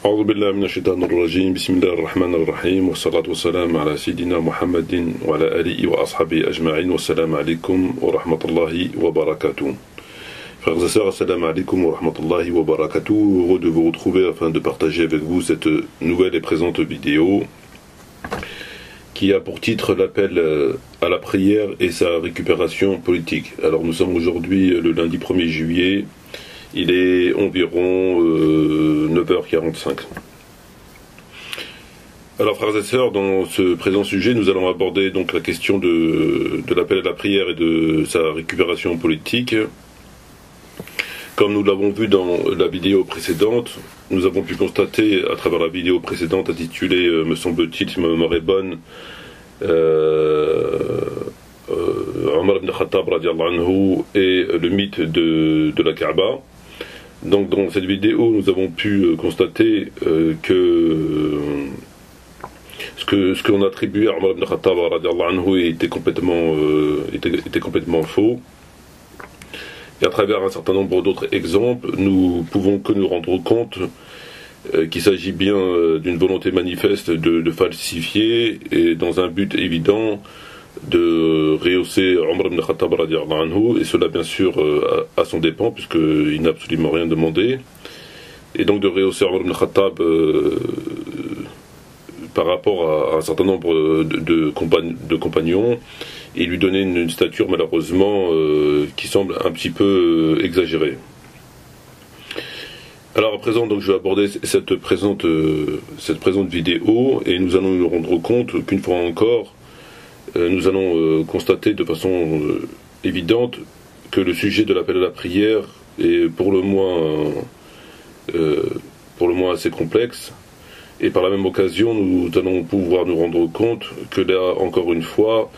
أعوذ بالله من الشيطان الرجيم بسم الله الرحمن الرحيم والصلاة والسلام على سيدنا محمد وعلى آله وأصحابه أجمعين والسلام عليكم ورحمة الله وبركاته. Frères et sœurs, assalamu alaikum wa rahmatullahi wa barakatuh. Heureux de vous retrouver afin de partager avec vous cette nouvelle et présente vidéo qui a pour titre l'appel à la prière et sa récupération politique. Alors nous sommes aujourd'hui le lundi 1er juillet, il est environ 9h45. Alors frères et sœurs, dans ce présent sujet, nous allons aborder donc la question de l'appel à la prière et de sa récupération politique. Comme nous l'avons vu dans la vidéo précédente, nous avons pu constater à travers la vidéo précédente intitulée, me semble-t-il, si ma mémoire est bonne, Omar ibn Khattab radiallahu anhu et le mythe de la Kaaba. Donc dans cette vidéo, nous avons pu constater que ce qu'on attribuait à Omar ibn Khattab radiallahu anhu était complètement faux. Et à travers un certain nombre d'autres exemples, nous pouvons que nous rendre compte qu'il s'agit bien d'une volonté manifeste de falsifier et dans un but évident de rehausser Omar ibn Khattab radiallahu anhu, et cela bien sûr à son dépens puisqu'il n'a absolument rien demandé, et donc de rehausser Omar ibn Khattab par rapport à un certain nombre de compagnons, et lui donner une stature malheureusement qui semble un petit peu exagérée. Alors à présent, donc, je vais aborder cette présente vidéo, et nous allons nous rendre compte qu'une fois encore, nous allons constater de façon évidente que le sujet de l'appel à la prière est pour le moins assez complexe, et par la même occasion, nous allons pouvoir nous rendre compte que là, encore une fois,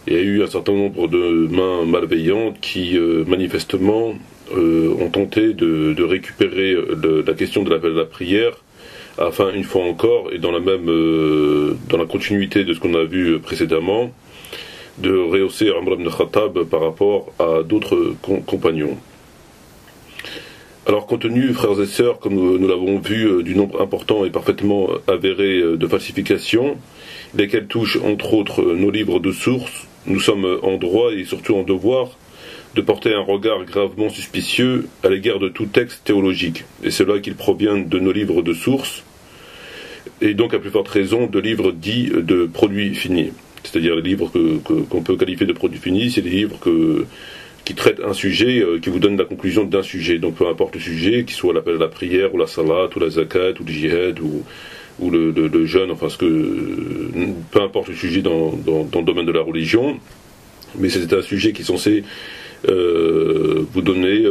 il y a eu un certain nombre de mains malveillantes qui, manifestement, ont tenté de récupérer la question de l'appel à la prière, afin, une fois encore, et dans la continuité de ce qu'on a vu précédemment, de rehausser Omar ibn Khattab par rapport à d'autres compagnons. Alors, compte tenu, frères et sœurs, comme nous l'avons vu, du nombre important et parfaitement avéré de falsifications, lesquelles touchent entre autres nos livres de sources, nous sommes en droit et surtout en devoir de porter un regard gravement suspicieux à l'égard de tout texte théologique, et cela qu'il provient de nos livres de sources, et donc à plus forte raison de livres dits de produits finis. C'est-à-dire les livres qu'on peut qualifier de produits finis, c'est des livres qui traitent un sujet, qui vous donnent la conclusion d'un sujet. Donc peu importe le sujet, qu'il soit l'appel à la prière, ou la salat, ou la zakat, ou le jihad, ou le jeûne, enfin peu importe le sujet dans le domaine de la religion, mais c'est un sujet qui est censé vous donner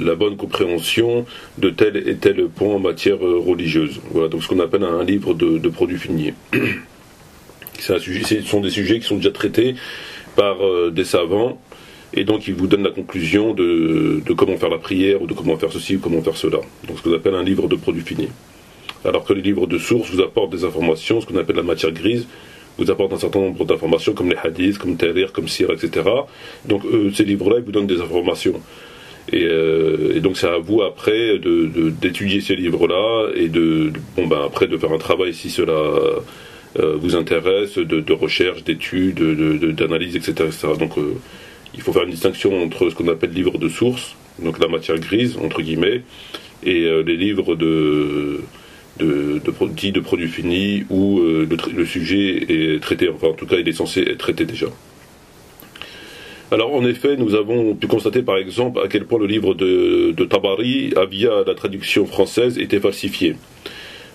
la bonne compréhension de tel et tel point en matière religieuse. Voilà, donc ce qu'on appelle un livre de produits finis. Ce sont des sujets qui sont déjà traités par des savants, et donc ils vous donnent la conclusion de comment faire la prière, ou de comment faire ceci, ou comment faire cela. Donc ce qu'on appelle un livre de produits finis. Alors que les livres de sources vous apportent des informations, ce qu'on appelle la matière grise, vous apportent un certain nombre d'informations comme les hadiths, comme Tahrir, comme Sira, etc. Donc ces livres-là, ils vous donnent des informations. Et donc c'est à vous après d'étudier ces livres-là, et après de faire un travail si cela vous intéresse, de recherche, d'études, d'analyse, etc. Donc il faut faire une distinction entre ce qu'on appelle livres de sources, donc la matière grise, entre guillemets, et les livres de produits finis où le sujet est traité, enfin en tout cas il est censé être traité déjà. Alors en effet, nous avons pu constater par exemple à quel point le livre de Tabari, via la traduction française, était falsifié.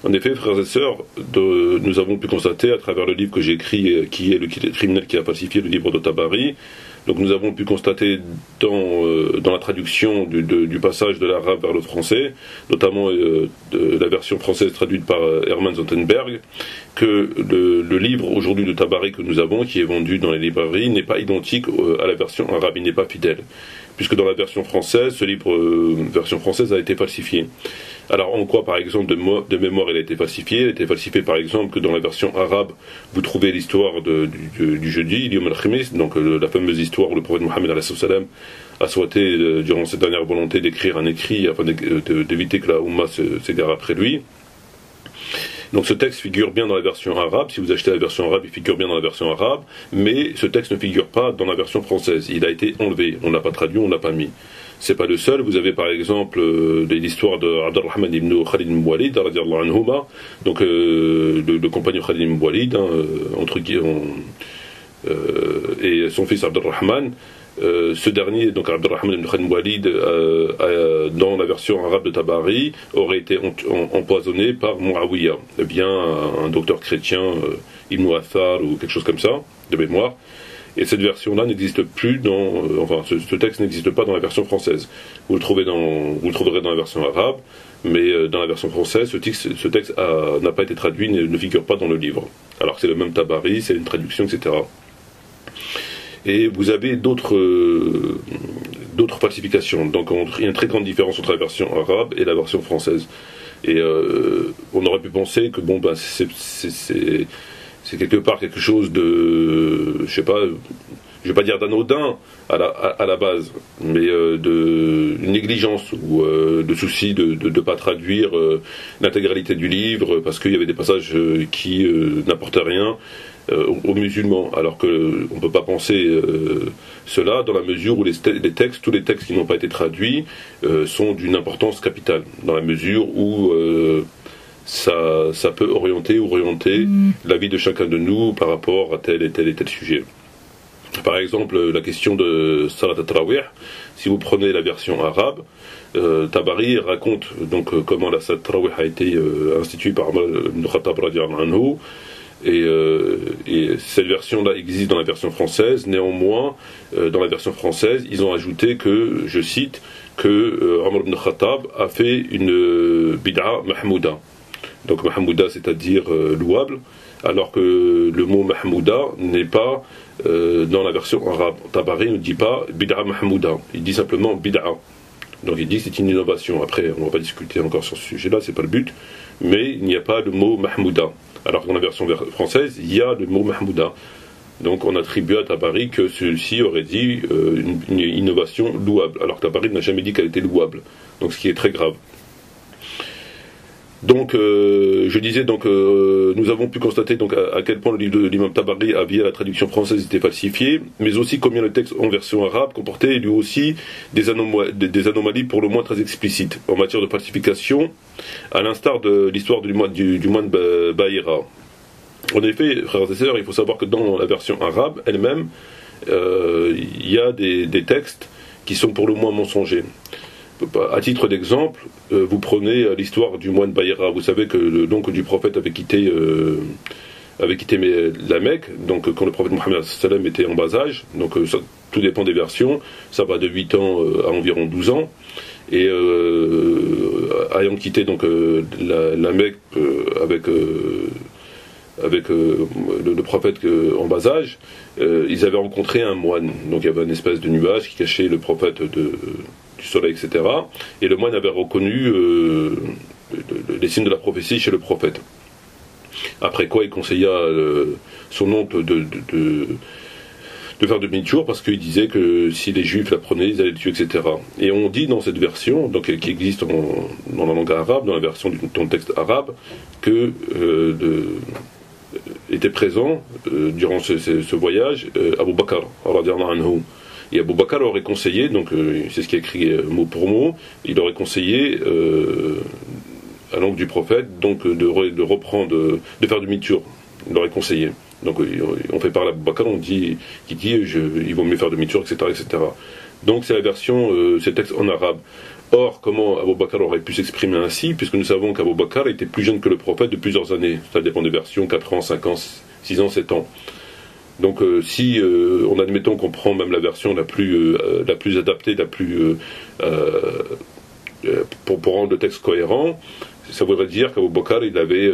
En effet, frères et sœurs, nous avons pu constater à travers le livre que j'ai écrit, qui est le criminel qui a falsifié le livre de Tabari. Donc nous avons pu constater dans la traduction du passage de l'arabe vers le français, notamment de la version française traduite par Hermann Zottenberg, que le livre aujourd'hui de Tabari que nous avons, qui est vendu dans les librairies, n'est pas identique à la version arabe, il n'est pas fidèle. Puisque dans la version française, ce livre version française a été falsifié. Alors en quoi par exemple de mémoire il a été falsifié? Il a été falsifié par exemple que dans la version arabe vous trouvez l'histoire du jeudi, Yom al-Khamis, donc la fameuse histoire où le prophète Mohammed a souhaité durant cette dernière volonté d'écrire un écrit afin d'éviter que la Oumma s'égare après lui. Donc ce texte figure bien dans la version arabe. Si vous achetez la version arabe, il figure bien dans la version arabe, mais ce texte ne figure pas dans la version française. Il a été enlevé. On ne l'a pas traduit, on ne l'a pas mis. C'est pas le seul. Vous avez par exemple l'histoire de Abdurrahman ibn Khalid ibn Walid, donc le compagnon Khalid ibn Walid, et son fils Abdurrahman. Ce dernier, donc Abdurrahman ibn Khalid ibn Walid, dans la version arabe de Tabari, aurait été empoisonné par Muawiyah, bien un docteur chrétien, Ibn Athar ou quelque chose comme ça, de mémoire. Et cette version-là n'existe plus ce texte n'existe pas dans la version française. Vous le trouverez dans la version arabe, mais dans la version française, ce texte n'a pas été traduit, ne figure pas dans le livre. Alors que c'est le même Tabari, c'est une traduction, etc. Et vous avez d'autres falsifications. Donc il y a une très grande différence entre la version arabe et la version française. Et on aurait pu penser que c'est quelque part quelque chose de, je vais pas dire d'anodin à la base, mais de négligence ou de souci de ne pas traduire l'intégralité du livre parce qu'il y avait des passages qui n'apportaient rien aux musulmans, alors qu'on ne peut pas penser cela dans la mesure où tous les textes qui n'ont pas été traduits sont d'une importance capitale, dans la mesure où ça peut orienter la vie de chacun de nous par rapport à tel et tel sujet. Par exemple, la question de Salat al-Tarawih, si vous prenez la version arabe, Tabari raconte donc comment la Salat al-Tarawih a été instituée par Omar ibn Khattab radiyallahu anhu, et cette version-là existe dans la version française. Néanmoins, dans la version française, ils ont ajouté que, je cite, que Omar ibn Khattab a fait une bid'a mahmouda. Donc mahmouda, c'est-à-dire louable, alors que le mot mahmouda n'est pas dans la version arabe. Tabari ne dit pas bid'a mahmouda, il dit simplement bid'a. Donc il dit que c'est une innovation. Après, on ne va pas discuter encore sur ce sujet-là, c'est pas le but, mais il n'y a pas le mot mahmouda. Alors que dans la version française, il y a le mot mahmouda. Donc on attribue à Tabari que celui-ci aurait dit une innovation louable, alors que Tabari n'a jamais dit qu'elle était louable. Donc ce qui est très grave. Donc, je disais, nous avons pu constater à quel point le livre de l'imam Tabari, via la traduction française, était falsifié, mais aussi combien le texte en version arabe comportait lui aussi des anomalies pour le moins très explicites en matière de falsification, à l'instar de l'histoire du moine Bahira. En effet, frères et sœurs, il faut savoir que dans la version arabe elle-même, il y a des textes qui sont pour le moins mensongers. À titre d'exemple, vous prenez l'histoire du moine Bahira. Vous savez que l'oncle du prophète avait quitté la Mecque, donc quand le prophète Mohammed était en bas âge, donc ça, tout dépend des versions, ça va de 8 ans à environ 12 ans, et ayant quitté donc la Mecque avec le prophète en bas âge, ils avaient rencontré un moine. Donc il y avait une espèce de nuage qui cachait le prophète du soleil, etc. Et le moine avait reconnu les signes de la prophétie chez le prophète. Après quoi il conseilla son oncle de faire demi-tour parce qu'il disait que si les juifs l'apprenaient, ils allaient le tuer, etc. Et on dit dans cette version, donc qui existe dans la langue arabe, dans la version du texte arabe, que était présent durant ce voyage Abu Bakr radiyallahu anhu. Et Abu Bakr aurait conseillé, donc c'est ce qui est écrit mot pour mot, il aurait conseillé à l'oncle du prophète donc de reprendre, de faire demi-tour. Il aurait conseillé. Donc on fait parler à Abu Bakr, il vaut mieux faire demi-tour, etc., etc. Donc c'est la version, c'est le texte en arabe. Or, comment Abu Bakr aurait pu s'exprimer ainsi, puisque nous savons qu'Abu Bakr était plus jeune que le prophète de plusieurs années. Ça dépend des versions, 4 ans, 5 ans, 6 ans, 7 ans. Donc si on admettons qu'on prend même la version la plus adaptée, pour rendre le texte cohérent, ça voudrait dire qu'Abu Bakr, il avait,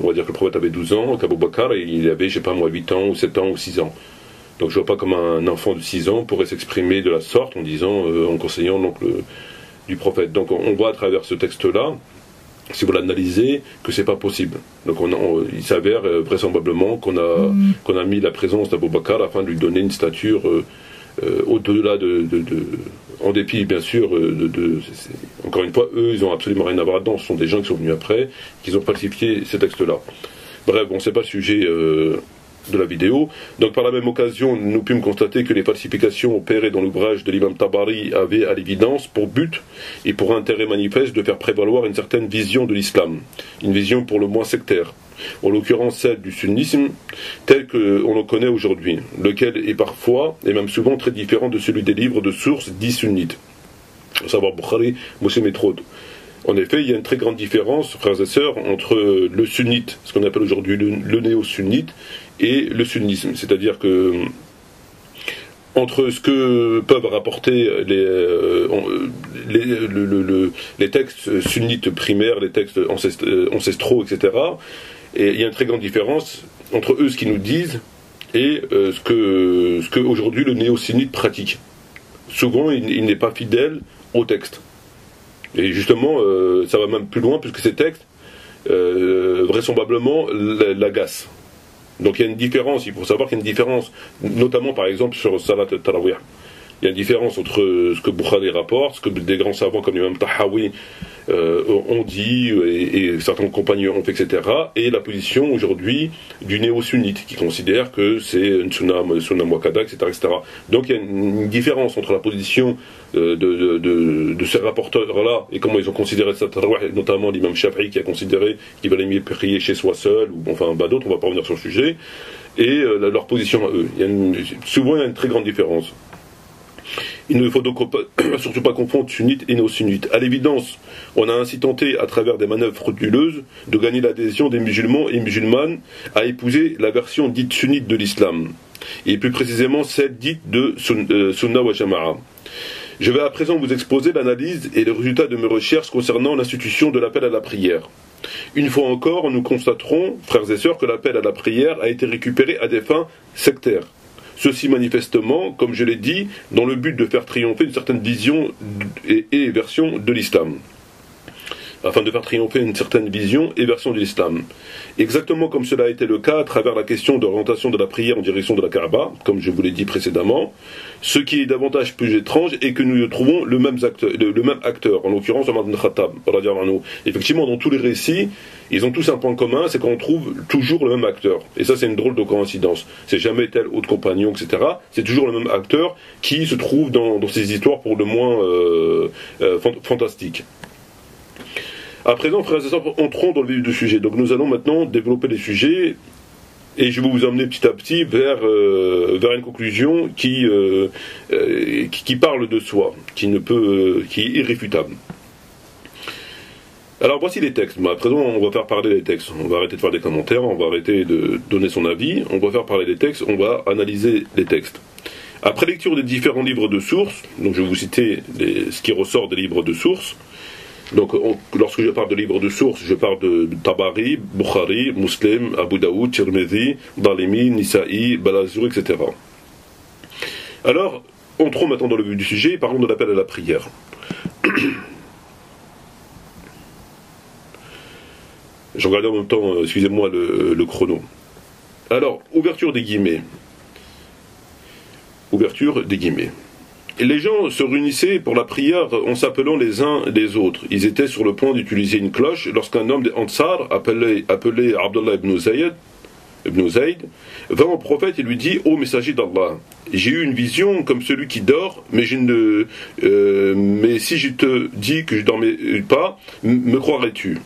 on va dire que le prophète avait 12 ans, qu'Abu Bakr, il avait, 8 ans, ou 7 ans, ou 6 ans. Donc je vois pas comment un enfant de 6 ans pourrait s'exprimer de la sorte en disant, en conseillant l'oncle du prophète. Donc on voit à travers ce texte-là, si vous l'analysez, que c'est pas possible. Donc il s'avère vraisemblablement qu'on a mis la présence d'Abu Bakr afin de lui donner une stature au-delà en dépit bien sûr Encore une fois, eux, ils n'ont absolument rien à voir là-dedans. Ce sont des gens qui sont venus après, qui ont falsifié ces textes-là. Bref, bon, c'est pas le sujet de la vidéo. Donc par la même occasion, nous pûmes constater que les falsifications opérées dans l'ouvrage de l'imam Tabari avaient à l'évidence pour but et pour intérêt manifeste de faire prévaloir une certaine vision de l'islam, une vision pour le moins sectaire, en l'occurrence celle du sunnisme tel qu'on le connaît aujourd'hui, lequel est parfois et même souvent très différent de celui des livres de sources dits sunnites, à savoir Bukhari, Muslim et trop. En effet, il y a une très grande différence, frères et sœurs, entre le sunnite, ce qu'on appelle aujourd'hui le néo-sunnite, et le sunnisme. C'est-à-dire que entre ce que peuvent rapporter les textes sunnites primaires, les textes ancestraux, etc., et il y a une très grande différence entre eux, ce qu'ils nous disent, et ce que aujourd'hui le néo-sunnite pratique. Souvent, il n'est pas fidèle au texte. Et justement, ça va même plus loin, puisque ces textes, vraisemblablement, l'agacent. Donc il y a une différence, il faut savoir qu'il y a une différence, notamment par exemple sur Salat al-Tarawih. Il y a une différence entre ce que Bukhari rapporte, ce que des grands savants comme l'imam Tahawi ont dit, et certains compagnons ont fait, etc., et la position aujourd'hui du néo-sunnite, qui considère que c'est une sunna muakkada, etc., etc. Donc il y a une différence entre la position de ces rapporteurs-là, et comment ils ont considéré ça, notamment l'imam Shafi'i qui a considéré qu'il valait mieux prier chez soi seul, ou enfin d'autres, on ne va pas revenir sur le sujet, et leur position à eux. Souvent il y a une très grande différence. Il ne faut donc surtout pas confondre sunnite et néo-sunnite. À l'évidence, on a ainsi tenté, à travers des manœuvres frauduleuses, de gagner l'adhésion des musulmans et musulmanes à épouser la version dite sunnite de l'islam, et plus précisément celle dite de Sunna wa Jama'a. Je vais à présent vous exposer l'analyse et les résultats de mes recherches concernant l'institution de l'appel à la prière. Une fois encore, nous constaterons, frères et sœurs, que l'appel à la prière a été récupéré à des fins sectaires. Ceci manifestement, comme je l'ai dit, dans le but de faire triompher une certaine vision et version de l'islam. Afin de faire triompher une certaine vision et version de l'islam. Exactement comme cela a été le cas à travers la question d'orientation de la prière en direction de la Kaaba, comme je vous l'ai dit précédemment. Ce qui est davantage plus étrange est que nous trouvons le même acteur, en l'occurrence Omar ibn Khattab. Effectivement, dans tous les récits, ils ont tous un point commun, c'est qu'on trouve toujours le même acteur. Et ça, c'est une drôle de coïncidence. C'est jamais tel autre compagnon, etc. C'est toujours le même acteur qui se trouve dans ces histoires pour le moins fantastiques. À présent, frères et sœurs, entrons dans le vif du sujet. Donc nous allons maintenant développer les sujets et je vais vous emmener petit à petit vers une conclusion qui parle de soi, qui est irréfutable. Alors voici les textes. À présent, on va faire parler les textes. On va arrêter de faire des commentaires, on va arrêter de donner son avis, on va faire parler les textes, on va analyser les textes. Après lecture des différents livres de sources, donc je vais vous citer ce qui ressort des livres de sources. Donc, lorsque je parle de livres de sources, je parle de Tabari, Bukhari, Muslim, Abu Daoud, Tirmidhi, Darimi, Nisa'i, Balazur, etc. Alors, entrons maintenant dans le vif du sujet et parlons de l'appel à la prière. Je regardais en même temps, excusez-moi, le chrono. Alors, ouverture des guillemets. Ouverture des guillemets. Et les gens se réunissaient pour la prière en s'appelant les uns les autres. Ils étaient sur le point d'utiliser une cloche lorsqu'un homme des Ansar, appelé Abdullah ibn Zayd, vint au prophète et lui dit « Ô messager d'Allah, j'ai eu une vision comme celui qui dort, mais si je te dis que je ne dormais pas, me croirais-tu »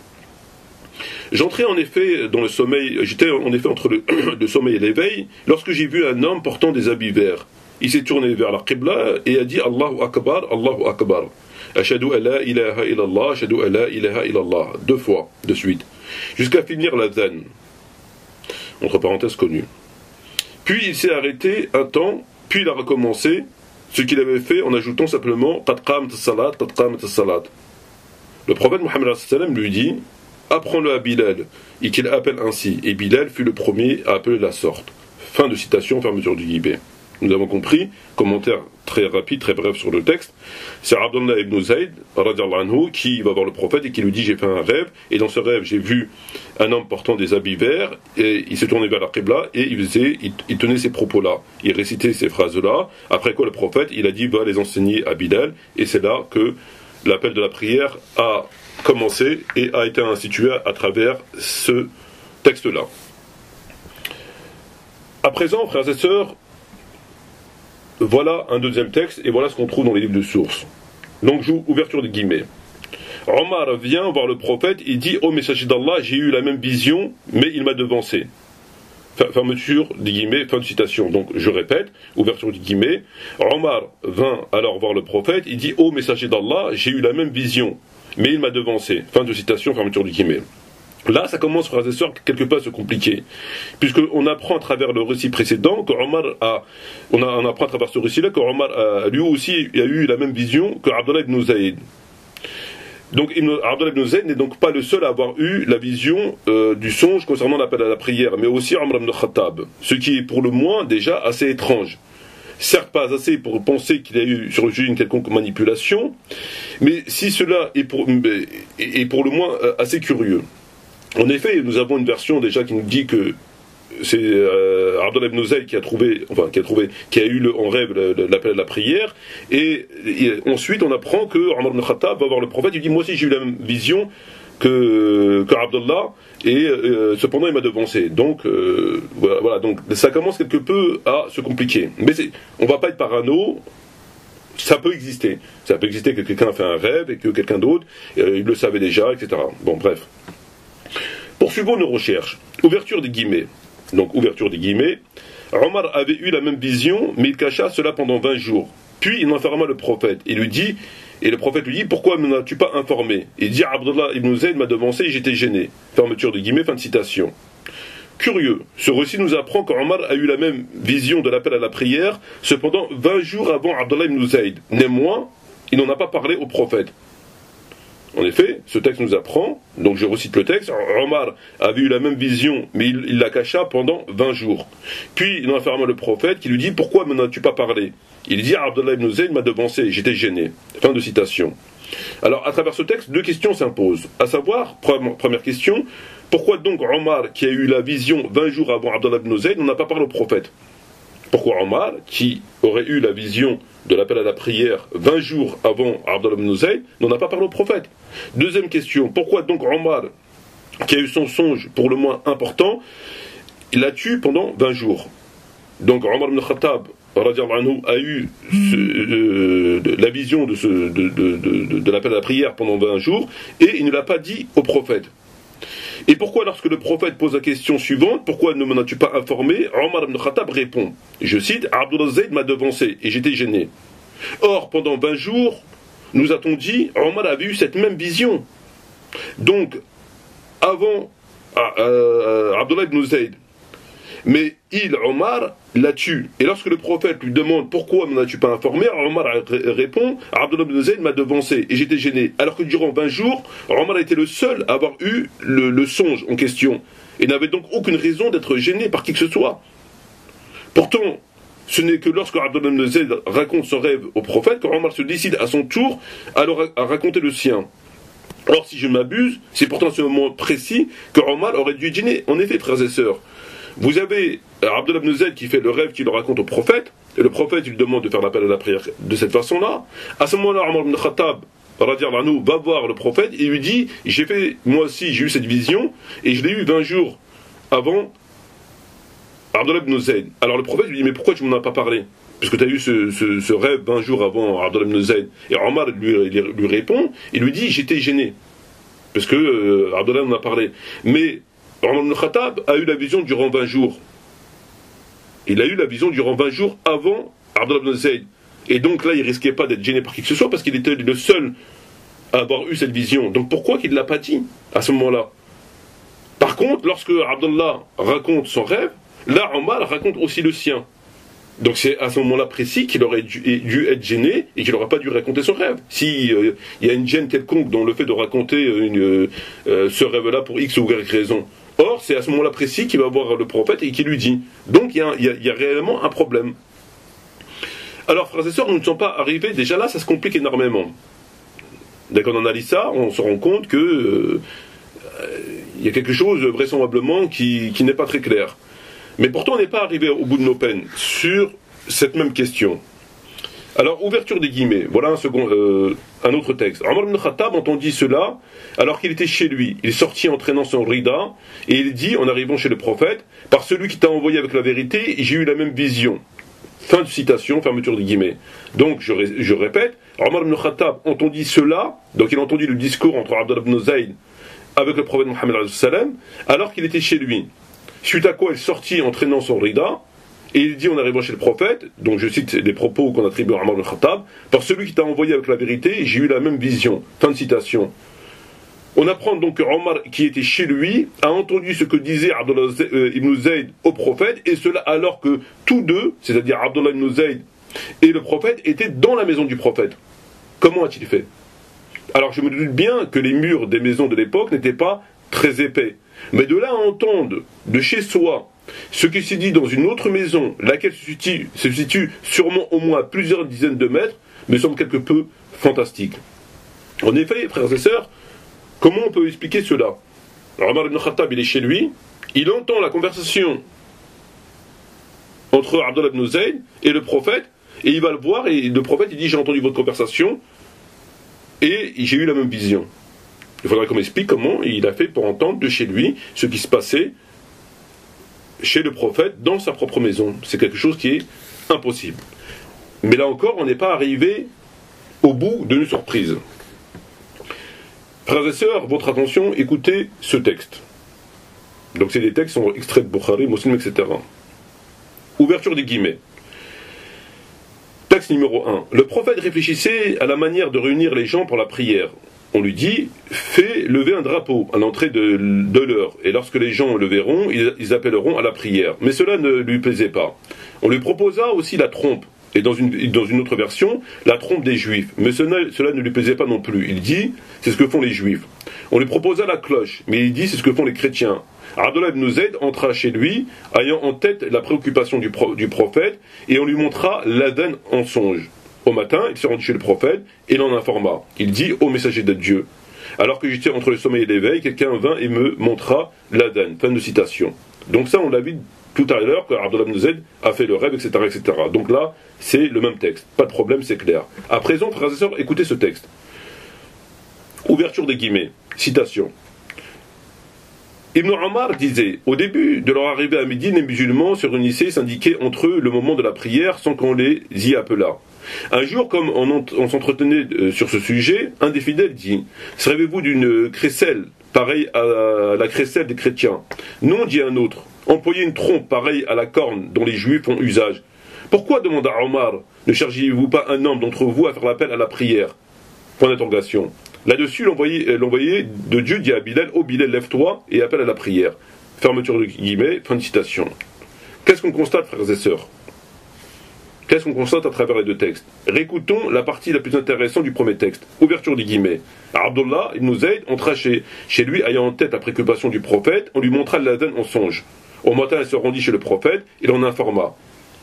J'entrais en effet dans le sommeil, j'étais en effet entre le sommeil et l'éveil, lorsque j'ai vu un homme portant des habits verts. Il s'est tourné vers la Qibla et a dit Allahu Akbar, Allahu Akbar. Ashhadu an la ilaha illallah, ashhadu an la ilaha illallah. 2 fois, de suite. Jusqu'à finir l'adhan. Entre parenthèses connues. Puis il s'est arrêté un temps, puis il a recommencé ce qu'il avait fait en ajoutant simplement Qad qamat as-salat, qad qamat as-salat. Le prophète Mohammed lui dit apprends-le à Bilal, et qu'il appelle ainsi. Et Bilal fut le premier à appeler la sorte. Fin de citation, fermeture du guillemets. Nous avons compris, commentaire très rapide, très bref sur le texte, c'est Abdullah ibn Zayd, radiallahu anhu, qui va voir le prophète et qui lui dit j'ai fait un rêve, et dans ce rêve j'ai vu un homme portant des habits verts, et il se tournait vers la Qibla, et il tenait ces propos-là, il récitait ces phrases-là, après quoi le prophète, il a dit va les enseigner à Bilal, et c'est là que l'appel de la prière a commencé et a été institué à travers ce texte-là. À présent, frères et sœurs, voilà un deuxième texte et voilà ce qu'on trouve dans les livres de sources. Donc, ouverture des guillemets. Omar vient voir le prophète, il dit: ô messager d'Allah, j'ai eu la même vision, mais il m'a devancé. Fermeture des guillemets, fin de citation. Donc je répète, ouverture des guillemets. Omar vint alors voir le prophète, il dit: ô messager d'Allah, j'ai eu la même vision, mais il m'a devancé. Fin de citation, fermeture des guillemets. Là, ça commence, frères et sœurs, quelque peu à se compliquer. Puisqu'on apprend à travers le récit précédent on apprend à travers ce récit-là qu'Omar lui aussi a eu la même vision que Abdullah ibn Zayd. Donc Abdullah ibn Zayd n'est donc pas le seul à avoir eu la vision du songe concernant l'appel à la prière, mais aussi Omar ibn Khattab, ce qui est pour le moins déjà assez étrange. Certes pas assez pour penser qu'il y a eu sur le sujet une quelconque manipulation, mais si cela est pour le moins assez curieux. En effet, nous avons une version déjà qui nous dit que c'est Abdullah ibn Zayd qui a eu en rêve l'appel à la prière, et ensuite on apprend que Omar ibn Khattab va voir le prophète, il dit: moi aussi j'ai eu la même vision que Abdullah, et cependant il m'a devancé. Donc voilà, donc ça commence quelque peu à se compliquer. Mais on va pas être parano. Ça peut exister que quelqu'un a fait un rêve et que quelqu'un d'autre il le savait déjà, etc. Bon, bref. Poursuivons nos recherches. Ouverture des guillemets. Donc, ouverture des guillemets. Omar avait eu la même vision, mais il cacha cela pendant 20 jours. Puis il informa le prophète. Et le prophète lui dit: pourquoi ne m'as-tu pas informé? Il dit: Abdullah ibn Zayd m'a devancé et j'étais gêné. Fermeture des guillemets, fin de citation. Curieux, ce récit nous apprend qu'Omar a eu la même vision de l'appel à la prière, cependant 20 jours avant Abdullah ibn Zayd. Néanmoins, il n'en a pas parlé au prophète. En effet, ce texte nous apprend, donc je recite le texte: Omar avait eu la même vision, mais il la cacha pendant 20 jours. Puis il informa le prophète qui lui dit: pourquoi m'en as-tu pas parlé? Il dit: Abdullah ibn Zayd m'a devancé, j'étais gêné. Fin de citation. Alors, à travers ce texte, deux questions s'imposent. À savoir, première question, pourquoi donc Omar, qui a eu la vision 20 jours avant Abdullah ibn Zayd, n'en a pas parlé au prophète? Pourquoi Omar, qui aurait eu la vision de l'appel à la prière 20 jours avant Abdullah ibn Zayd, n'en a pas parlé au prophète? Deuxième question, pourquoi donc Omar, qui a eu son songe pour le moins important, il l'a tué pendant 20 jours? Donc Omar ibn Khattab a eu la vision de l'appel à la prière pendant 20 jours, et il ne l'a pas dit au prophète. Et pourquoi, lorsque le prophète pose la question suivante, pourquoi ne m'en as-tu pas informé, Omar ibn Khattab répond, je cite: Abdullah Zayd m'a devancé et j'étais gêné. Or, pendant 20 jours, nous a-t-on dit, Omar avait eu cette même vision. Donc, avant Abdullah ibn Zayd, mais Omar, l'a tué. Et lorsque le prophète lui demande pourquoi m'en as-tu pas informé, Omar répond: Abdullah ibn Zayd m'a devancé et j'étais gêné. Alors que durant 20 jours, Omar a été le seul à avoir eu le songe en question et n'avait donc aucune raison d'être gêné par qui que ce soit. Pourtant, ce n'est que lorsque Abdullah ibn Zayd raconte son rêve au prophète que Omar se décide à son tour à raconter le sien. Or, si je ne m'abuse, c'est pourtant à ce moment précis que Omar aurait dû être gêné. En effet, frères et sœurs, vous avez Abdullah ibn Zayd qui fait le rêve qu'il le raconte au prophète, et le prophète lui demande de faire l'appel à la prière de cette façon-là. À ce moment-là, Omar ibn Khattab va voir le prophète et lui dit: moi aussi j'ai eu cette vision, et je l'ai eu 20 jours avant Abdullah ibn Zayd. Alors le prophète lui dit: mais pourquoi tu m'en as pas parlé? Parce que tu as eu ce rêve 20 jours avant Abdullah ibn Zayd. Et Omar lui répond, il lui dit: j'étais gêné, parce que Abdullah en a parlé. Mais Omar ibn Khattab a eu la vision durant 20 jours. Il a eu la vision durant 20 jours avant Abdullah ibn Zayd. Et donc là, il risquait pas d'être gêné par qui que ce soit, parce qu'il était le seul à avoir eu cette vision. Donc pourquoi qu'il ne l'a pas dit à ce moment-là? Par contre, lorsque Abdullah raconte son rêve, là, Omar raconte aussi le sien. Donc c'est à ce moment-là précis qu'il aurait dû être gêné et qu'il n'aurait pas dû raconter son rêve. Si y a une gêne quelconque dans le fait de raconter ce rêve-là pour X ou Y raison. Or, c'est à ce moment-là précis qu'il va voir le prophète et qu'il lui dit. Donc il y a réellement un problème. Alors, frères et sœurs, nous ne sommes pas arrivés, déjà là, ça se complique énormément. Dès qu'on analyse ça, on se rend compte que il y a quelque chose, vraisemblablement, qui n'est pas très clair. Mais pourtant, on n'est pas arrivé au bout de nos peines sur cette même question. Alors, ouverture des guillemets, voilà un autre texte. Omar ibn Khattab entendit cela alors qu'il était chez lui. Il sortit entraînant son rida et il dit, en arrivant chez le prophète, par celui qui t'a envoyé avec la vérité, j'ai eu la même vision. Fin de citation, fermeture des guillemets. Donc, je répète, Omar ibn Khattab entendit cela, donc il a entendu le discours entre Abdullah ibn Zayd avec le prophète Mohammed alors qu'il était chez lui. Suite à quoi il sortit entraînant son rida, et il dit en arrivant chez le prophète, donc je cite les propos qu'on attribue à Omar ibn Khattab, par celui qui t'a envoyé avec la vérité, j'ai eu la même vision. Fin de citation. On apprend donc que Omar, qui était chez lui, a entendu ce que disait Abdullah ibn Zayd au prophète, et cela alors que tous deux, c'est-à-dire Abdullah ibn Zayd et le prophète, étaient dans la maison du prophète. Comment a-t-il fait? Alors je me doute bien que les murs des maisons de l'époque n'étaient pas très épais. Mais de là à entendre de chez soi ce qui s'est dit dans une autre maison, laquelle se situe sûrement au moins à plusieurs dizaines de mètres, me semble quelque peu fantastique. En effet, frères et sœurs, comment on peut expliquer cela? Omar ibn Khattab, il est chez lui, il entend la conversation entre Abdullah ibn Zayd et le prophète, et il va le voir, et le prophète il dit j'ai entendu votre conversation, et j'ai eu la même vision. Il faudrait qu'on m'explique comment il a fait pour entendre de chez lui ce qui se passait chez le prophète dans sa propre maison. C'est quelque chose qui est impossible. Mais là encore, on n'est pas arrivé au bout d'une surprise. Frères et sœurs, votre attention, écoutez ce texte. Donc c'est des textes qui sont extraits de Bukhari, Muslim, etc. Ouverture des guillemets. Texte numéro 1. Le prophète réfléchissait à la manière de réunir les gens pour la prière. On lui dit, fais lever un drapeau à l'entrée de l'heure, et lorsque les gens le verront, ils appelleront à la prière. Mais cela ne lui plaisait pas. On lui proposa aussi la trompe, et dans une autre version, la trompe des Juifs. Mais cela ne lui plaisait pas non plus. Il dit, c'est ce que font les Juifs. On lui proposa la cloche, mais il dit, c'est ce que font les chrétiens. Abdullah ibn Zayd entra chez lui, ayant en tête la préoccupation du prophète, et on lui montra l'adhan en songe. Au matin, il se rendit chez le prophète et l'en informa. Il dit, ô messager de Dieu, alors que j'étais entre le sommeil et l'éveil, quelqu'un vint et me montra l'adhan. Fin de citation. Donc ça, on l'a vu tout à l'heure, que Abdullah ibn Zayd a fait le rêve, etc., etc. Donc là, c'est le même texte. Pas de problème, c'est clair. À présent, frères et sœurs, écoutez ce texte. Ouverture des guillemets. Citation. Ibn Omar disait, au début de leur arrivée à Médine, les musulmans se réunissaient, s'indiquaient entre eux le moment de la prière sans qu'on les y appelât. Un jour, comme on s'entretenait sur ce sujet, un des fidèles dit, servez-vous d'une crécelle pareille à la crécelle des chrétiens? Non, dit un autre, employez une trompe pareille à la corne dont les juifs font usage. Pourquoi, demanda Omar, ne chargez-vous pas un homme d'entre vous à faire l'appel à la prière? Point d'interrogation. Là-dessus, l'envoyé de Dieu dit à Bilal, ô Bilal, lève-toi et appelle à la prière. Fermeture de guillemets, fin de citation. Qu'est-ce qu'on constate, frères et sœurs? Qu'est-ce qu'on constate à travers les deux textes? Réécoutons la partie la plus intéressante du premier texte. Ouverture des guillemets. Abdullah ibn Zayd entra chez lui ayant en tête la préoccupation du prophète, on lui montra l'adhan en songe. Au matin, elle se rendit chez le prophète, il en informa.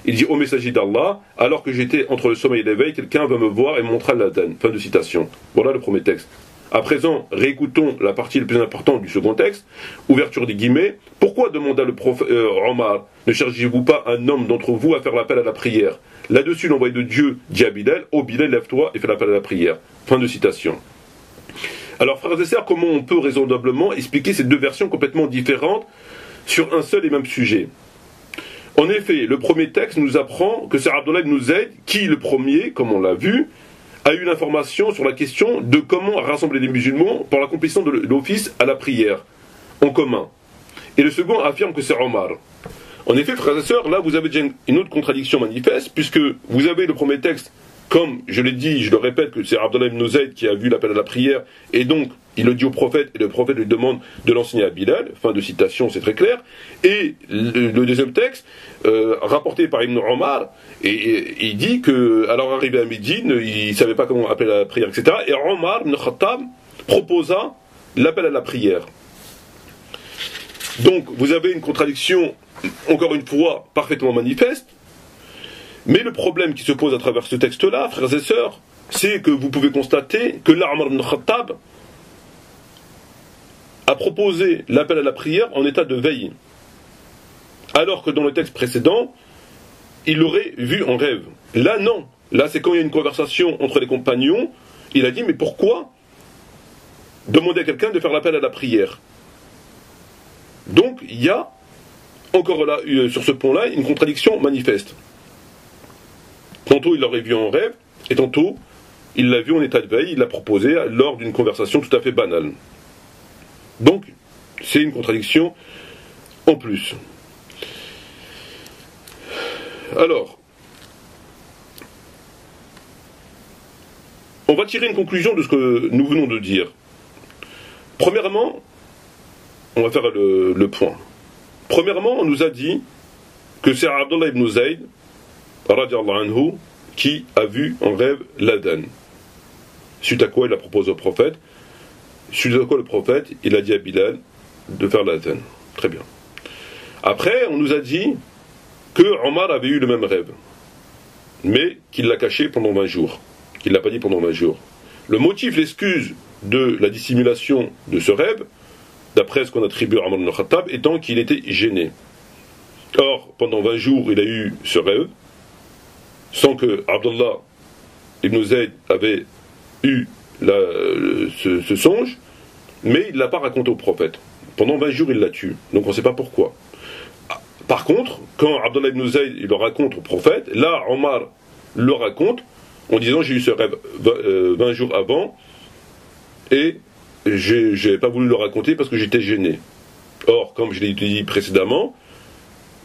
Il dit, ô messager d'Allah, alors que j'étais entre le sommeil et l'éveil, quelqu'un va me voir et me montra l'adhan. Fin de citation. Voilà le premier texte. À présent, réécoutons la partie la plus importante du second texte. Ouverture des guillemets. Pourquoi, demanda le prophète Omar, ne cherchez-vous pas un homme d'entre vous à faire l'appel à la prière? Là-dessus, l'envoyé de Dieu dit à Bilal, ô Bilal, lève-toi et fais l'appel à la prière. Fin de citation. Alors, frères et sœurs, comment on peut raisonnablement expliquer ces deux versions complètement différentes sur un seul et même sujet? En effet, le premier texte nous apprend que c'est Abdullah ibn Zayd qui, le premier, comme on l'a vu, a eu l'information sur la question de comment rassembler les musulmans pour l'accomplissement de l'office à la prière, en commun. Et le second affirme que c'est Omar. En effet, frères et sœurs, là vous avez déjà une autre contradiction manifeste, puisque vous avez le premier texte, comme je l'ai dit, je le répète, que c'est Abdullah ibn Zayd qui a vu l'appel à la prière, et donc il le dit au prophète, et le prophète lui demande de l'enseigner à Bilal, fin de citation, c'est très clair, et le deuxième texte, rapporté par Ibn Omar, et il dit que, alors arrivé à Médine, il ne savait pas comment appeler à la prière, etc., et Omar ibn Khattab proposa l'appel à la prière. Donc, vous avez une contradiction, encore une fois, parfaitement manifeste, mais le problème qui se pose à travers ce texte-là, frères et sœurs, c'est que vous pouvez constater que là, Omar ibn Khattab a proposé l'appel à la prière en état de veille, alors que dans le texte précédent, il l'aurait vu en rêve. Là, non. Là, c'est quand il y a une conversation entre les compagnons, il a dit, mais pourquoi demander à quelqu'un de faire l'appel à la prière? Donc, il y a, encore là, sur ce point-là, une contradiction manifeste. Tantôt, il l'aurait vu en rêve, et tantôt, il l'a vu en état de veille, il l'a proposé lors d'une conversation tout à fait banale. Donc, c'est une contradiction en plus. Alors, on va tirer une conclusion de ce que nous venons de dire. Premièrement, on va faire le point. Premièrement, on nous a dit que c'est Abdullah ibn Zayd, radiallahu anhu, qui a vu en rêve l'adhan. Suite à quoi il a proposé au prophète. Suite à quoi le prophète, il a dit à Bilal de faire l'adhan. Très bien. Après, on nous a dit que Omar avait eu le même rêve, mais qu'il l'a caché pendant 20 jours. Qu'il ne l'a pas dit pendant 20 jours. Le motif, l'excuse de la dissimulation de ce rêve, d'après ce qu'on attribue à Omar ibn Khattab, étant qu'il était gêné. Or, pendant 20 jours, il a eu ce rêve, sans que Abdullah ibn Zayd avait eu ce songe, mais il ne l'a pas raconté au prophète. Pendant 20 jours, il l'a tué. Donc on ne sait pas pourquoi. Par contre, quand Abdullah ibn Zayd il le raconte au prophète, là, Omar le raconte en disant j'ai eu ce rêve 20 jours avant et j'ai pas voulu le raconter parce que j'étais gêné. Or, comme je l'ai dit précédemment,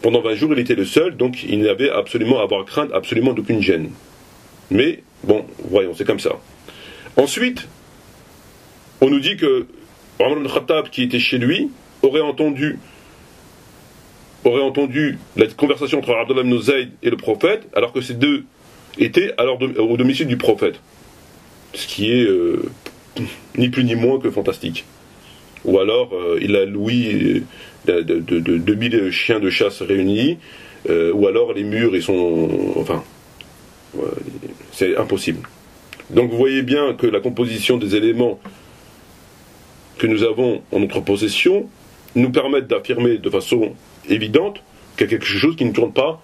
pendant 20 jours il était le seul, donc il n'avait absolument à avoir crainte absolument d'aucune gêne. Mais bon, voyons, c'est comme ça. Ensuite, on nous dit que Omar ibn Khattab qui était chez lui aurait entendu la conversation entre Abdullah ibn Zayd et le prophète, alors que ces deux étaient au domicile du prophète. Ce qui est ni plus ni moins que fantastique. Ou alors, il a loué 2000 chiens de chasse réunis, ou alors les murs, ils sont... Enfin, c'est impossible. Donc vous voyez bien que la composition des éléments que nous avons en notre possession nous permettent d'affirmer de façon évidente qu'il y a quelque chose qui ne tourne pas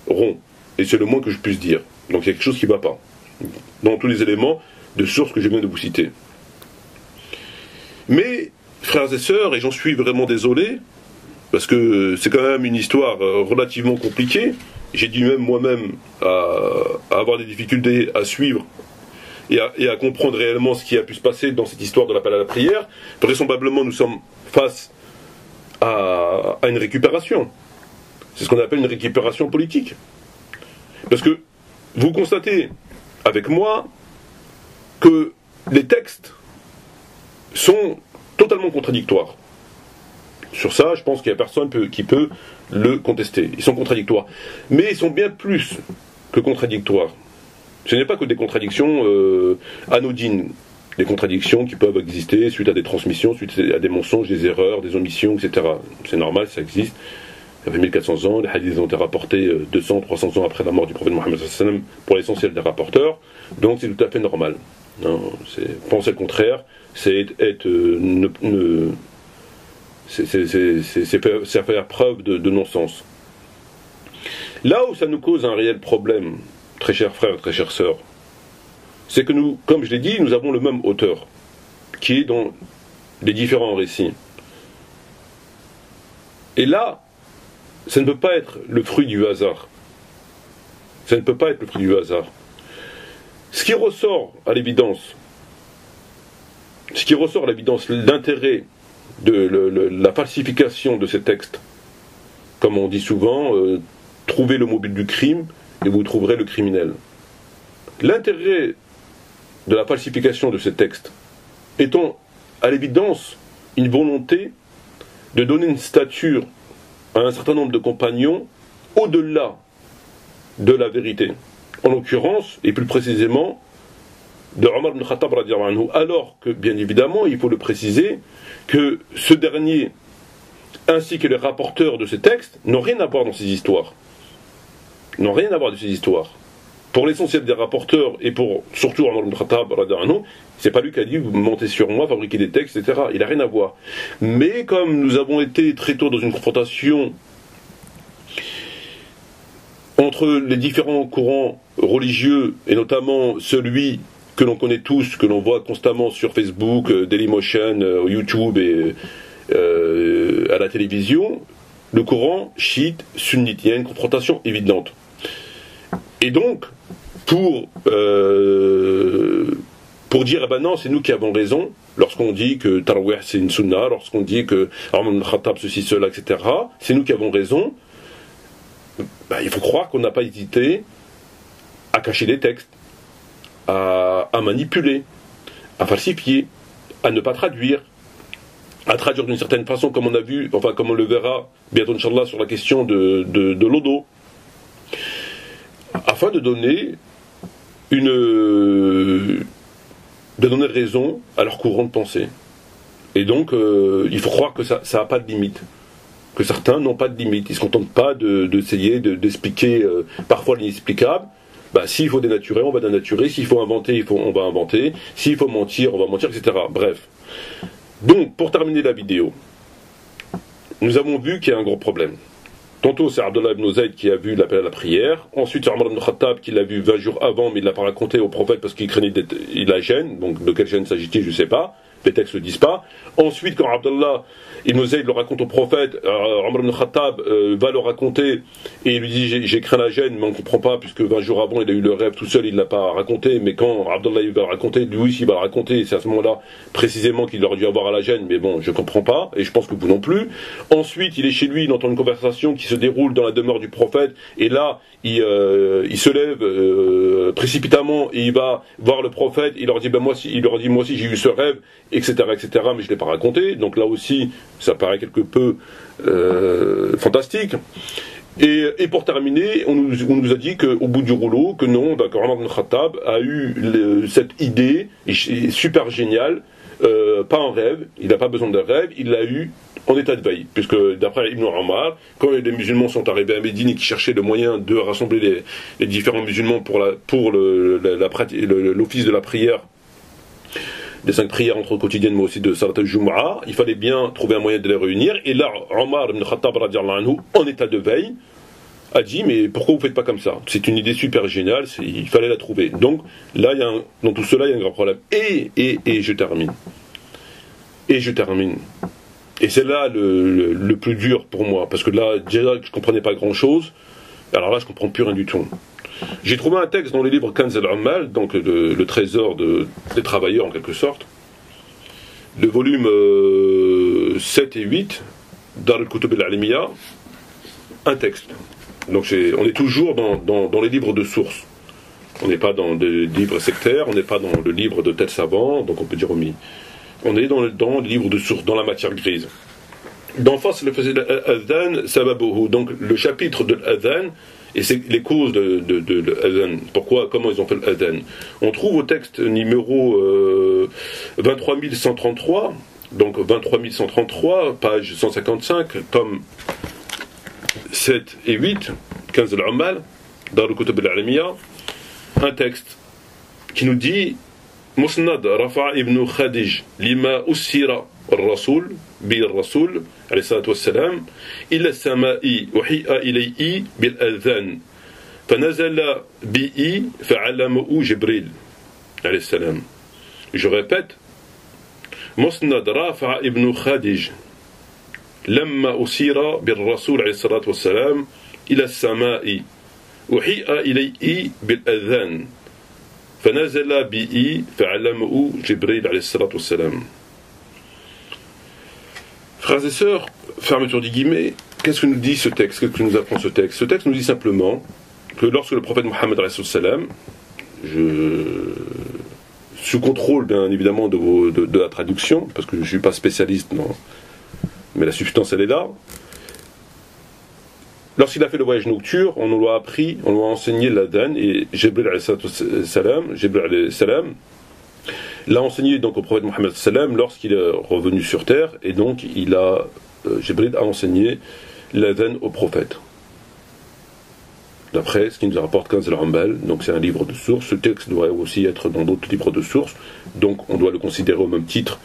rond. Et c'est le moins que je puisse dire. Donc il y a quelque chose qui ne va pas. Dans tous les éléments de sources que je viens de vous citer. Mais, frères et sœurs, et j'en suis vraiment désolé, parce que c'est quand même une histoire relativement compliquée, j'ai dû même moi-même à avoir des difficultés à suivre et à comprendre réellement ce qui a pu se passer dans cette histoire de l'appel à la prière. Vraisemblablement, nous sommes face à une récupération. C'est ce qu'on appelle une récupération politique. Parce que vous constatez avec moi que les textes sont totalement contradictoires. Sur ça, je pense qu'il n'y a personne qui peut le contester. Ils sont contradictoires. Mais ils sont bien plus que contradictoires. Ce n'est pas que des contradictions anodines. Des contradictions qui peuvent exister suite à des transmissions, suite à des mensonges, des erreurs, des omissions, etc. C'est normal, ça existe. Ça fait 1400 ans, les hadiths ont été rapportés 200, 300 ans après la mort du prophète Mohammed pour l'essentiel des rapporteurs. Donc c'est tout à fait normal. Non, penser le contraire, c'est faire preuve de non-sens. Là où ça nous cause un réel problème, très chers frères, très chères sœurs, c'est que nous, comme je l'ai dit, nous avons le même auteur, qui est dans les différents récits. Et là, ça ne peut pas être le fruit du hasard. Ça ne peut pas être le fruit du hasard. Ce qui ressort à l'évidence, l'intérêt de la falsification de ces textes, comme on dit souvent, trouvez le mobile du crime et vous trouverez le criminel. L'intérêt de la falsification de ces textes étant à l'évidence une volonté de donner une stature à un certain nombre de compagnons au-delà de la vérité. En l'occurrence, et plus précisément, de Omar ibn Khattab radiyallahu anhu, alors que, bien évidemment, il faut le préciser, que ce dernier, ainsi que les rapporteurs de ces textes, n'ont rien à voir dans ces histoires. N'ont rien à voir de ces histoires. Pour l'essentiel des rapporteurs, et pour surtout Omar ibn Khattab radiyallahu anhu, c'est pas lui qui a dit vous montez sur moi, fabriquez des textes, etc. Il n'a rien à voir. Mais comme nous avons été très tôt dans une confrontation entre les différents courants religieux, et notamment celui que l'on connaît tous, que l'on voit constamment sur Facebook, Dailymotion, YouTube et à la télévision, le courant chiite, sunnite. Il y a une confrontation évidente. Et donc, pour dire, ah ben non, c'est nous qui avons raison, lorsqu'on dit que Tarawih c'est une sunna, lorsqu'on dit que Omar ibn Khattab ceci, cela, etc., c'est nous qui avons raison, ben, il faut croire qu'on n'a pas hésité à cacher les textes, à manipuler, à falsifier, à ne pas traduire, à traduire d'une certaine façon, comme on a vu, enfin comme on le verra bientôt Inch'Allah sur la question de l'odo, afin de donner raison à leur courant de pensée. Et donc, il faut croire que ça n'a pas de limite. Que certains n'ont pas de limite. Ils ne se contentent pas d'essayer d'expliquer parfois l'inexplicable. Bah, s'il faut dénaturer, on va dénaturer. S'il faut inventer, on va inventer. S'il faut mentir, on va mentir, etc. Bref. Donc, pour terminer la vidéo, nous avons vu qu'il y a un gros problème. Tantôt, c'est Abdullah ibn Zayd qui a vu l'appel à la prière. Ensuite, c'est Omar ibn Khattab qui l'a vu 20 jours avant, mais il ne l'a pas raconté au prophète parce qu'il craignait la gêne. Donc, de quelle gêne s'agit-il, je ne sais pas. Les textes ne le disent pas. Ensuite, quand Abdullah ibn Zayd le raconte au prophète, Omar ibn Khattab va le raconter et il lui dit j'ai craint la gêne, mais on ne comprend pas, puisque 20 jours avant, il a eu le rêve tout seul, il ne l'a pas raconté. Mais quand Abdullah va le raconter, lui aussi, il va le raconter. C'est à ce moment-là, précisément, qu'il aurait dû avoir à la gêne, mais bon, je ne comprends pas, et je pense que vous non plus. Ensuite, il est chez lui, il entend une conversation qui se déroule dans la demeure du prophète, et là, il se lève précipitamment et il va voir le prophète. Il leur dit moi aussi j'ai eu ce rêve, etc., mais je l'ai pas raconté. Donc là aussi ça paraît quelque peu fantastique. Et pour terminer, on nous a dit qu'au bout du rouleau, que non, que Omar ibn Khattab a eu cette idée super géniale, pas un rêve, il n'a pas besoin d'un rêve, il l'a eu en état de veille, puisque d'après Ibn Omar, quand les musulmans sont arrivés à Médine et qui cherchaient le moyen de rassembler les différents musulmans pour l'office de la prière, des 5 prières entre quotidiennes, mais aussi de Salat al-Jumu'ah, il fallait bien trouver un moyen de les réunir. Et là, Omar ibn Khattab, en état de veille, a dit mais pourquoi vous faites pas comme ça? C'est une idée super géniale, il fallait la trouver. Donc là, dans tout cela, il y a un grand problème. Et je termine. Et c'est là le plus dur pour moi, parce que là, déjà, je comprenais pas grand-chose. Alors là, je comprends plus rien du tout. J'ai trouvé un texte dans le livre Kanz al-Ummal, donc le trésor des travailleurs en quelque sorte, le volume 7 et 8, Dar al-Kutub al-Alimiya, un texte. Donc on est toujours dans les livres de source. On n'est pas dans des livres sectaires, on n'est pas dans le livre de tel savant, donc on peut dire omis. On est dans le livre de source, dans la matière grise. D'en face, le faisait l'adhan sababuhu, donc le chapitre de l'adhan, et c'est les causes de l'adhan. Comment ils ont fait l'adhan. On trouve au texte numéro 23133, donc 23133, page 155, tome 7 et 8, 15 al-Ummal, dans le Kutub al-Alimiya, un texte qui nous dit Musnad Rafa ibn Khadij lima ussira الرسول بالرسول عليه الصلاة والسلام إلى السماء وحيء إليه بالأذان فنزل به فعلمه جبريل عليه السلام. Je répète, مسند رافع ابن خديج لما أسير بالرسول عليه الصلاة والسلام إلى السماء وحيء إليه بالأذان فنزل به فعلمه جبريل عليه الصلاة والسلام. Frères et sœurs, fermeture des guillemets, qu'est-ce que nous dit ce texte? Qu'est-ce que nous apprend ce texte? Ce texte nous dit simplement que lorsque le prophète Mohammed, sous contrôle bien évidemment de la traduction, parce que je ne suis pas spécialiste, mais la substance elle est là, lorsqu'il a fait le voyage nocturne, on nous l'a appris, on nous a enseigné l'adhan, et Jibril alayhi salam l'a enseigné donc au prophète Mohammed lorsqu'il est revenu sur terre, et donc Jibril a enseigné l'adhan au prophète. D'après ce qu'il nous rapporte Kanz al-Ummal, donc c'est un livre de source. Ce texte doit aussi être dans d'autres livres de source, donc on doit le considérer au même titre,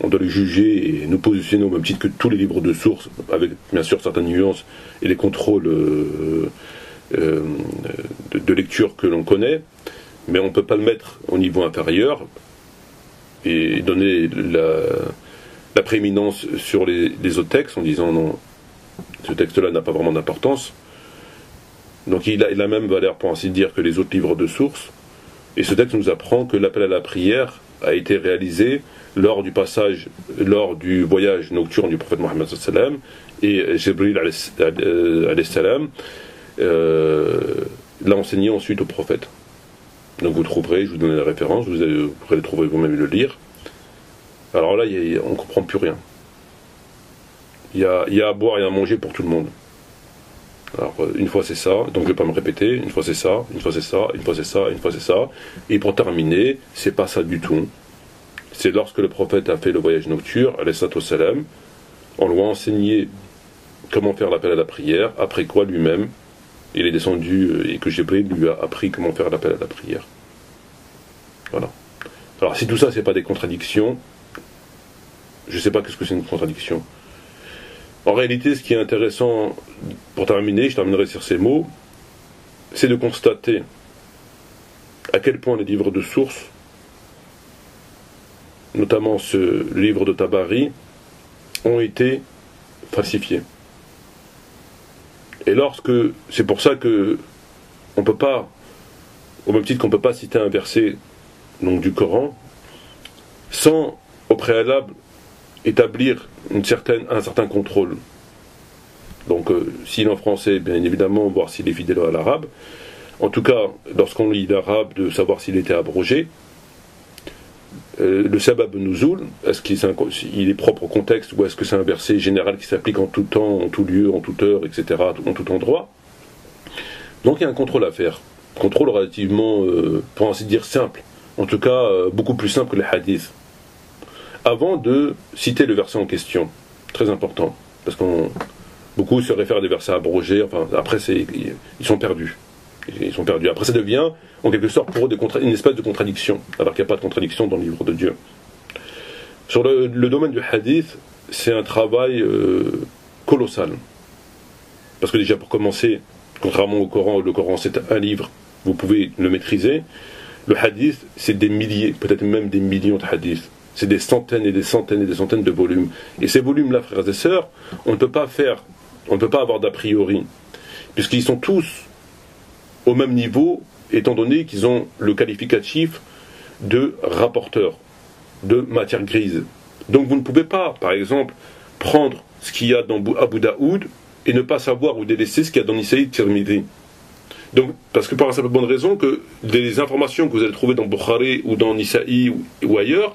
on doit le juger et nous positionner au même titre que tous les livres de source, avec bien sûr certaines nuances et les contrôles de lecture que l'on connaît, mais on ne peut pas le mettre au niveau inférieur et donner la prééminence sur les autres textes en disant non, ce texte-là n'a pas vraiment d'importance. Donc il a la même valeur, pour ainsi dire, que les autres livres de sources. Et ce texte nous apprend que l'appel à la prière a été réalisé lors du voyage nocturne du prophète Mohammed sallam et Jibril alayhi salam l'a enseigné ensuite au prophète. Donc vous trouverez, je vous donne la référence, vous pourrez le trouver vous-même et le lire. Alors là, on ne comprend plus rien. Il y a à boire et à manger pour tout le monde. Alors une fois c'est ça, donc je ne vais pas me répéter, une fois c'est ça, une fois c'est ça, une fois c'est ça, une fois c'est ça. Et pour terminer, c'est pas ça du tout. C'est lorsque le prophète a fait le voyage nocturne, alayhi salam, on lui a enseigné comment faire l'appel à la prière, après quoi lui-même, il est descendu et que Jibril lui a appris comment faire l'appel à la prière. Voilà. Alors si tout ça c'est pas des contradictions, je ne sais pas qu'est-ce que c'est une contradiction. En réalité, ce qui est intéressant, pour terminer, je terminerai sur ces mots, c'est de constater à quel point les livres de sources, notamment ce livre de Tabari, ont été falsifiés. Et c'est pour ça que on peut pas, au même titre qu'on ne peut pas citer un verset donc, du Coran, sans au préalable établir un certain contrôle. Donc s'il est en français, bien évidemment, voir s'il est fidèle à l'arabe. En tout cas, lorsqu'on lit l'arabe, de savoir s'il était abrogé. Le sabab nuzul, est-ce qu'il est propre au contexte ou est-ce que c'est un verset général qui s'applique en tout temps, en tout lieu, en toute heure, etc., en tout endroit. Donc il y a un contrôle à faire. Contrôle relativement, pour ainsi dire, simple. En tout cas, beaucoup plus simple que les hadiths. Avant de citer le verset en question, très important, parce que beaucoup se réfèrent à des versets abrogés, enfin après ils sont perdus. Ils sont perdus. Après ça devient en quelque sorte pour eux une espèce de contradiction, alors qu'il n'y a pas de contradiction dans le livre de Dieu. Sur le domaine du hadith, c'est un travail colossal. Parce que déjà pour commencer, contrairement au Coran, le Coran c'est un livre, vous pouvez le maîtriser. Le hadith, c'est des milliers, peut-être même des millions de hadiths. C'est des centaines et des centaines et des centaines de volumes. Et ces volumes-là, frères et sœurs, on ne peut pas avoir d'a priori, puisqu'ils sont tous au même niveau, étant donné qu'ils ont le qualificatif de rapporteur, de matière grise. Donc vous ne pouvez pas, par exemple, prendre ce qu'il y a dans Abu Daoud et ne pas savoir ou délaisser ce qu'il y a dans Nisaï Tirmidhi. Donc, parce que par la simple bonne raison que les informations que vous allez trouver dans Bukhari ou dans Nisaï ou ailleurs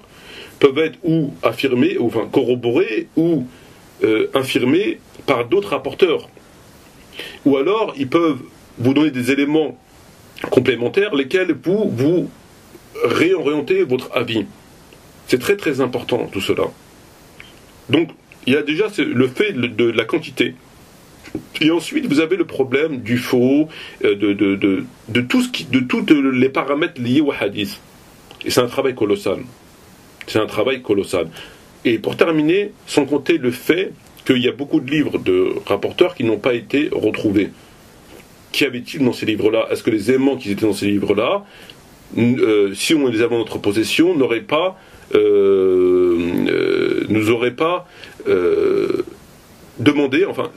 peuvent être ou affirmées, ou enfin corroborées ou infirmées par d'autres rapporteurs. Ou alors ils peuvent vous donner des éléments complémentaires lesquels vous réorientez votre avis. C'est très très important tout cela. Donc il y a déjà le fait de la quantité. Et ensuite vous avez le problème du faux, de tous les paramètres liés au hadith. Et c'est un travail colossal. C'est un travail colossal. Et pour terminer, sans compter le fait qu'il y a beaucoup de livres de rapporteurs qui n'ont pas été retrouvés. Qu'y avait-il dans ces livres-là? Est-ce que les éléments qui étaient dans ces livres-là, si on les avait en notre possession, nous auraient pas demandé, enfin,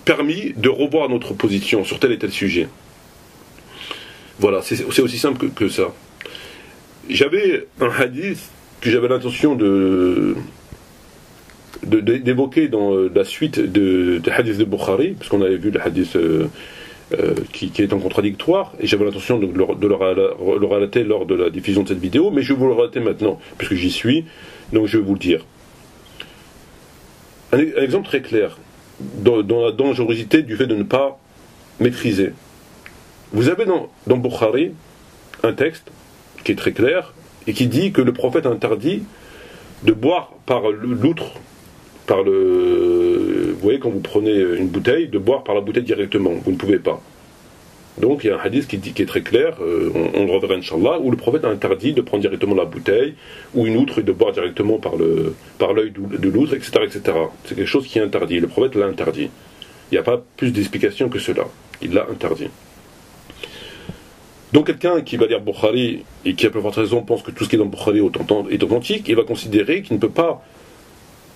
permis de revoir notre position sur tel et tel sujet? Voilà, c'est aussi simple que ça. J'avais un hadith que j'avais l'intention d'évoquer dans la suite de hadith de Bukhari, parce qu'on avait vu le hadith qui est en contradictoire, et j'avais l'intention de le relater lors de la diffusion de cette vidéo, mais je vais vous le relater maintenant, puisque j'y suis, donc je vais vous le dire. Un exemple très clair, dans la dangerosité du fait de ne pas maîtriser. Vous avez dans Bukhari un texte qui est très clair, et qui dit que le prophète interdit de boire par l'outre, vous voyez, quand vous prenez une bouteille, de boire par la bouteille directement, vous ne pouvez pas. Donc il y a un hadith qui est très clair, on le reverra Inch'Allah, où le prophète a interdit de prendre directement la bouteille, ou une outre, et de boire directement par l'œil de l'outre, etc., etc. C'est quelque chose qui est interdit, le prophète l'a interdit. Il n'y a pas plus d'explication que cela. il l'a interdit. Donc quelqu'un qui va lire Bukhari et qui à peu forte raison pense que tout ce qui est dans Bukhari est authentique, il va considérer qu'il ne peut pas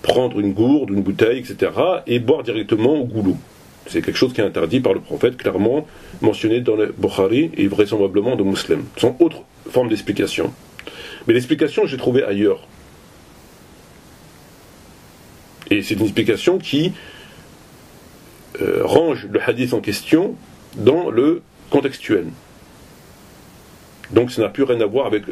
prendre une gourde, une bouteille, etc. et boire directement au goulot. C'est quelque chose qui est interdit par le prophète, clairement mentionné dans le Bukhari et vraisemblablement de Muslim. Ce sont autres formes d'explication. Mais l'explication, j'ai trouvé ailleurs. Et c'est une explication qui range le hadith en question dans le contextuel. Donc ça n'a plus rien à voir avec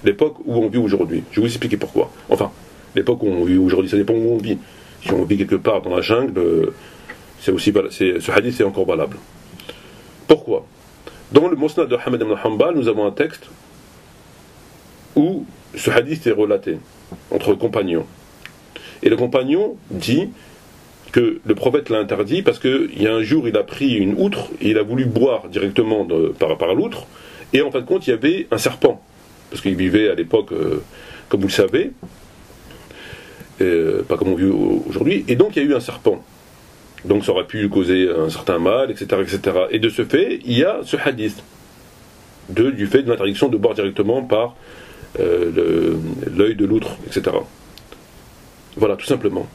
l'époque où on vit aujourd'hui. Je vais vous expliquer pourquoi. Enfin, l'époque où on vit aujourd'hui, ça dépend où on vit. Si on vit quelque part dans la jungle, ce hadith est encore valable. Pourquoi? Dans le Musnad de Ahmad ibn Hanbal, nous avons un texte où ce hadith est relaté entre compagnons. Et le compagnon dit que le prophète l'a interdit parce qu'il y a un jour, il a pris une outre et il a voulu boire directement par l'outre. Et en fin de compte, il y avait un serpent. Parce qu'il vivait à l'époque, comme vous le savez, pas comme on vit aujourd'hui. Et donc, il y a eu un serpent. Donc, ça aurait pu causer un certain mal, etc., etc. Et de ce fait, il y a ce hadith du fait de l'interdiction de boire directement par l'œil de l'outre, etc. Voilà, tout simplement.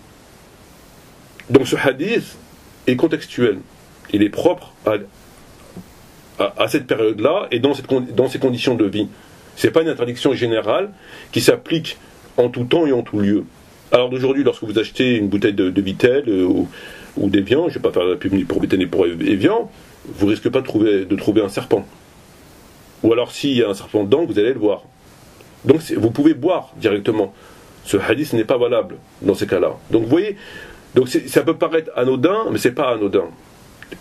Donc, ce hadith est contextuel. Il est propre à cette période-là et dans ces conditions de vie. Ce n'est pas une interdiction générale qui s'applique en tout temps et en tout lieu. Alors d'aujourd'hui, lorsque vous achetez une bouteille de Vittel ou d'Evian, je ne vais pas faire la pub ni pour Vittel ni pour Evian, vous ne risquez pas de trouver un serpent. Ou alors s'il y a un serpent dedans, vous allez le voir. Donc vous pouvez boire directement. Ce hadith n'est pas valable dans ces cas-là. Donc vous voyez, donc ça peut paraître anodin, mais ce n'est pas anodin.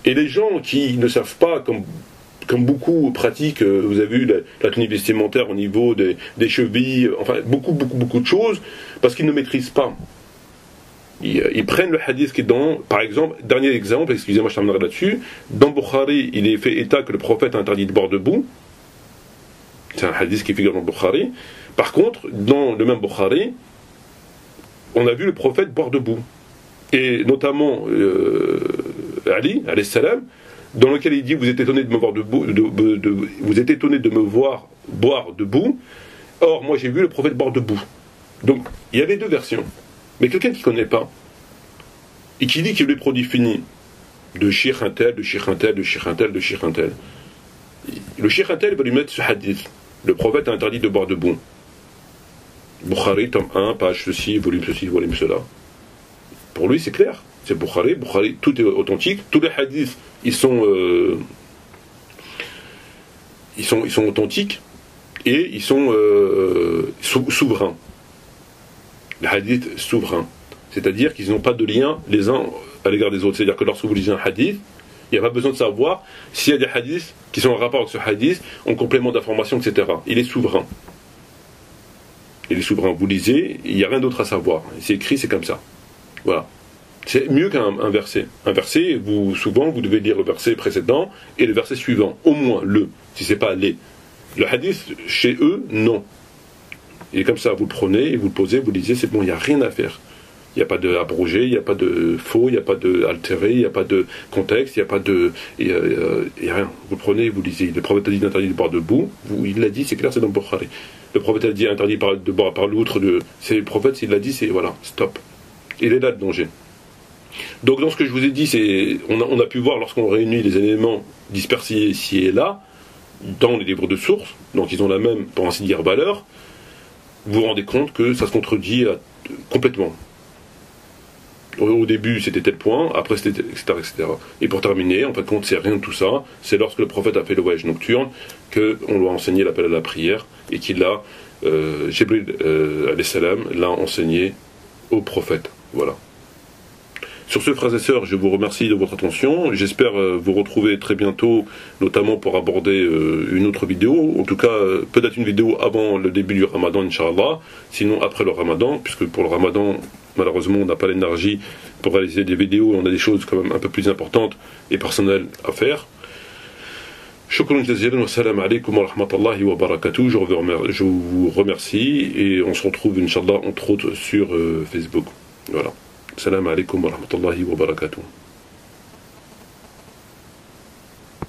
Et les gens qui ne savent pas, comme beaucoup pratiquent, vous avez vu la tenue vestimentaire au niveau des chevilles, enfin beaucoup de choses, parce qu'ils ne maîtrisent pas. Ils prennent le hadith qui est dans, par exemple, dernier exemple, excusez-moi je terminerai là-dessus, dans Bukhari, il est fait état que le prophète a interdit de boire debout. C'est un hadith qui figure dans Bukhari. Par contre, dans le même Bukhari, on a vu le prophète boire debout. Et notamment Ali, alayhi salam, dans lequel il dit vous êtes étonné de me voir debout, vous êtes étonné de me voir boire debout. Or moi j'ai vu le prophète boire debout. Donc il y avait deux versions. Mais quelqu'un qui ne connaît pas et qui dit qu'il est le produit fini de Cheikh un tel, de Cheikh un tel, de Cheikh un tel, de Cheikh un tel, le Cheikh un tel va lui mettre ce hadith. Le prophète a interdit de boire debout. Bukhari, tome 1, page ceci, volume cela. Pour lui c'est clair. C'est Bukhari, tout est authentique. Tous les hadiths, ils sont authentiques et ils sont souverains. Les hadiths souverains. C'est-à-dire qu'ils n'ont pas de lien les uns à l'égard des autres. C'est-à-dire que lorsque vous lisez un hadith, il n'y a pas besoin de savoir s'il y a des hadiths qui sont en rapport avec ce hadith, en complément d'information, etc. Il est souverain. Il est souverain. Vous lisez, il n'y a rien d'autre à savoir. C'est écrit, c'est comme ça. Voilà. C'est mieux qu'un verset. Un verset, souvent, vous devez lire le verset précédent et le verset suivant. Au moins si ce n'est pas les. Le hadith, chez eux, non. Et comme ça, vous le prenez, et vous le posez, vous lisez, c'est bon, il n'y a rien à faire. Il n'y a pas de abrogé, il n'y a pas de faux, il n'y a pas de altéré, il n'y a pas de contexte, il n'y a pas de... Il n'y a rien. Vous le prenez et vous lisez. Le prophète a dit d'interdire de boire debout. Il l'a dit, c'est clair, c'est dans le Bukhari. Le prophète a dit interdit de boire par l'outre. C'est le prophète, s'il l'a dit, c'est voilà, stop. Il est là le danger. Donc dans ce que je vous ai dit, on a pu voir lorsqu'on réunit les éléments dispersés ici et là, dans les livres de sources, donc ils ont la même, pour ainsi dire, valeur, vous vous rendez compte que ça se contredit complètement. Au début c'était tel point, après c'était etc., etc. Et pour terminer, en fin de compte c'est rien de tout ça, c'est lorsque le prophète a fait le voyage nocturne qu'on lui a enseigné l'appel à la prière et qu'il a, Jibril alayhi salam l'a enseigné au prophète. Voilà. Sur ce, frères et sœurs, je vous remercie de votre attention. J'espère vous retrouver très bientôt, notamment pour aborder une autre vidéo. En tout cas, peut-être une vidéo avant le début du Ramadan, Inch'Allah. Sinon, après le Ramadan, puisque pour le Ramadan, malheureusement, on n'a pas l'énergie pour réaliser des vidéos. On a des choses quand même un peu plus importantes et personnelles à faire. Shukran jazilan wa salam alaykum wa rahmatullahi wa barakatuh. Je vous remercie et on se retrouve, Inch'Allah, entre autres sur Facebook. Voilà. Salam alaikum wa rahmatullahi wa barakatuh.